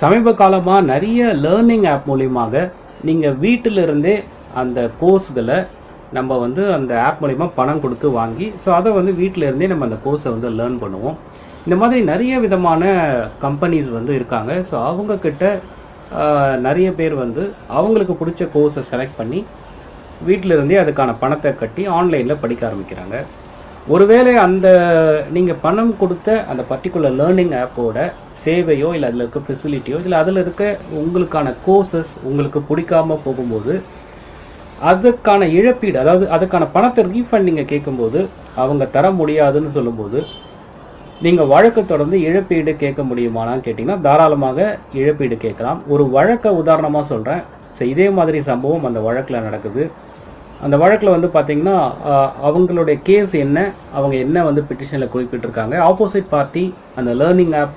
சமீப காலமாக நிறைய லேர்னிங் ஆப் மூலியமாக நீங்கள் வீட்டிலிருந்தே அந்த கோர்ஸ்களை நம்ம வந்து அந்த ஆப் மூலிமா பணம் கொடுத்து வாங்கி ஸோ அதை வந்து வீட்டில் இருந்தே நம்ம அந்த கோர்ஸை வந்து லேர்ன் பண்ணுவோம். இந்த மாதிரி நிறைய விதமான கம்பெனிஸ் வந்து இருக்காங்க. ஸோ அவங்கக்கிட்ட நிறைய பேர் வந்து அவங்களுக்கு பிடிச்ச கோர்ஸை செலக்ட் பண்ணி வீட்டில் இருந்தே அதுக்கான பணத்தை கட்டி ஆன்லைனில் படிக்க ஆரம்பிக்கிறாங்க. ஒருவேளை அந்த நீங்கள் பணம் கொடுத்த அந்த பர்டிகுலர் லேர்னிங் ஆப்போட சேவையோ இல்லை அதில் இருக்க ஃபெசிலிட்டியோ இல்லை அதில் இருக்க உங்களுக்கான கோர்சஸ் உங்களுக்கு பிடிக்காமல் போகும்போது அதுக்கான இழப்பீடு, அதாவது அதுக்கான பணத்தை ரீஃபண்ட் நீங்கள் கேட்கும்போது அவங்க தர முடியாதுன்னு சொல்லும்போது நீங்கள் வழக்கு தொடர்ந்து இழப்பீடு கேட்க முடியுமானான்னு கேட்டிங்கன்னா தாராளமாக இழப்பீடு கேட்கலாம். ஒரு வழக்கை உதாரணமாக சொல்கிறேன். ஸோ இதே மாதிரி சம்பவம் அந்த வழக்கில் நடக்குது. அந்த வழக்கில் வந்து பார்த்திங்கன்னா அவங்களுடைய கேஸ் என்ன, அவங்க என்ன வந்து பெட்டிஷனில் குறிப்பிட்டிருக்காங்க, ஆப்போசிட் பார்ட்டி அந்த லேர்னிங் ஆப்